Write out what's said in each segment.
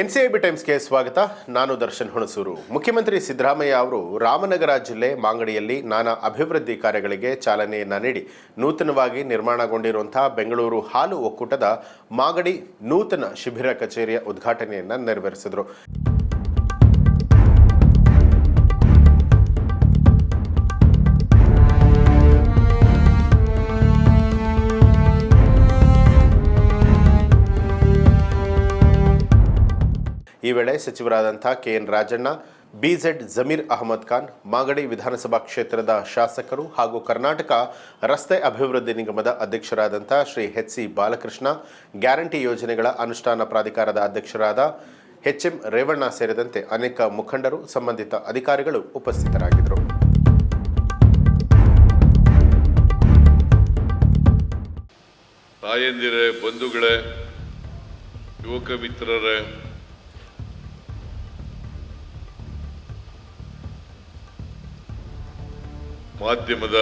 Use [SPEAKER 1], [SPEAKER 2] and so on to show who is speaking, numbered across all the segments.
[SPEAKER 1] NCIB ಟೈಮ್ಸ್ಗೆ ಸ್ವಾಗತ. ನಾನು ದರ್ಶನ್ ಹುಣಸೂರು. ಮುಖ್ಯಮಂತ್ರಿ ಸಿದ್ದರಾಮಯ್ಯ ಅವರು ರಾಮನಗರ ಜಿಲ್ಲೆ ಮಾಗಡಿಯಲ್ಲಿ ನಾನಾ ಅಭಿವೃದ್ಧಿ ಕಾರ್ಯಗಳಿಗೆ ಚಾಲನೆಯನ್ನ ನೀಡಿ ನೂತನವಾಗಿ ನಿರ್ಮಾಣಗೊಂಡಿರುವಂತಹ ಬೆಂಗಳೂರು ಹಾಲು ಒಕ್ಕೂಟದ ಮಾಗಡಿ ನೂತನ ಶಿಬಿರ ಕಚೇರಿಯ ಉದ್ಘಾಟನೆಯನ್ನ ನೆರವೇರಿಸಿದರು. ಈ ವೇಳೆ ಸಚಿವರಾದಂಥ ಕೆಎನ್ ರಾಜಣ್ಣ, ಬಿಜೆಡ್ ಜಮೀರ್ ಅಹಮದ್ ಖಾನ್, ಮಾಗಡಿ ವಿಧಾನಸಭಾ ಕ್ಷೇತ್ರದ ಶಾಸಕರು ಹಾಗೂ ಕರ್ನಾಟಕ ರಸ್ತೆ ಅಭಿವೃದ್ಧಿ ನಿಗಮದ ಅಧ್ಯಕ್ಷರಾದಂಥ ಶ್ರೀ ಎಚ್.ಸಿ. ಬಾಲಕೃಷ್ಣ, ಗ್ಯಾರಂಟಿ ಯೋಜನೆಗಳ ಅನುಷ್ಠಾನ ಪ್ರಾಧಿಕಾರದ ಅಧ್ಯಕ್ಷರಾದ ಎಚ್.ಎಂ. ರೇವಣ್ಣ ಸೇರಿದಂತೆ ಅನೇಕ ಮುಖಂಡರು, ಸಂಬಂಧಿತ ಅಧಿಕಾರಿಗಳು ಉಪಸ್ಥಿತರಾಗಿದ್ದರು.
[SPEAKER 2] ತಾಯಂದಿರೇ, ಬಂಧುಗಳೇ, ಯುವಕ ಮಿತ್ರರೇ, ಮಾಧ್ಯಮದ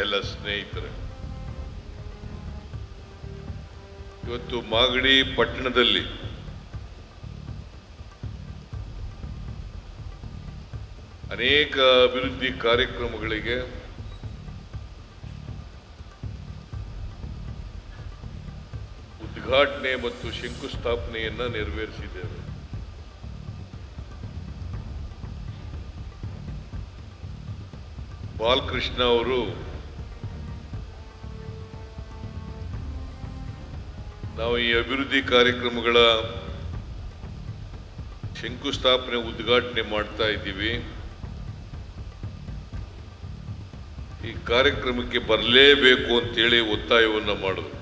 [SPEAKER 2] ಎಲ್ಲ ಸ್ನೇಹಿತರೆ, ಇವತ್ತು ಮಾಗಡಿ ಪಟ್ಟಣದಲ್ಲಿ ಅನೇಕ ಅಭಿವೃದ್ಧಿ ಕಾರ್ಯಕ್ರಮಗಳಿಗೆ ಉದ್ಘಾಟನೆ ಮತ್ತು ಶಂಕುಸ್ಥಾಪನೆಯನ್ನ ನೆರವೇರಿಸಿದ್ದೇವೆ. ಬಾಲಕೃಷ್ಣ ಅವರು ನಾವು ಈ ಅಭಿವೃದ್ಧಿ ಕಾರ್ಯಕ್ರಮಗಳ ಶಂಕುಸ್ಥಾಪನೆ ಉದ್ಘಾಟನೆ ಮಾಡ್ತಾ ಇದ್ದೀವಿ. ಈ ಕಾರ್ಯಕ್ರಮಕ್ಕೆ ಬರಲೇಬೇಕು ಅಂತೇಳಿ ಒತ್ತಾಯವನ್ನು ಮಾಡಿದ್ರು.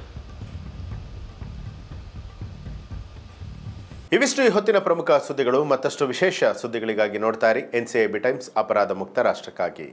[SPEAKER 1] ಇವಿಷ್ಟು ಈ ಹೊತ್ತಿನ ಪ್ರಮುಖ ಸುದ್ದಿಗಳು. ಮತ್ತಷ್ಟು ವಿಶೇಷ ಸುದ್ದಿಗಳಿಗಾಗಿ ನೋಡ್ತಾ ಇರಿ ಎನ್ಸಿಐಬಿ ಟೈಮ್ಸ್, ಅಪರಾಧ ಮುಕ್ತ ರಾಷ್ಟ್ರಕ್ಕಾಗಿ.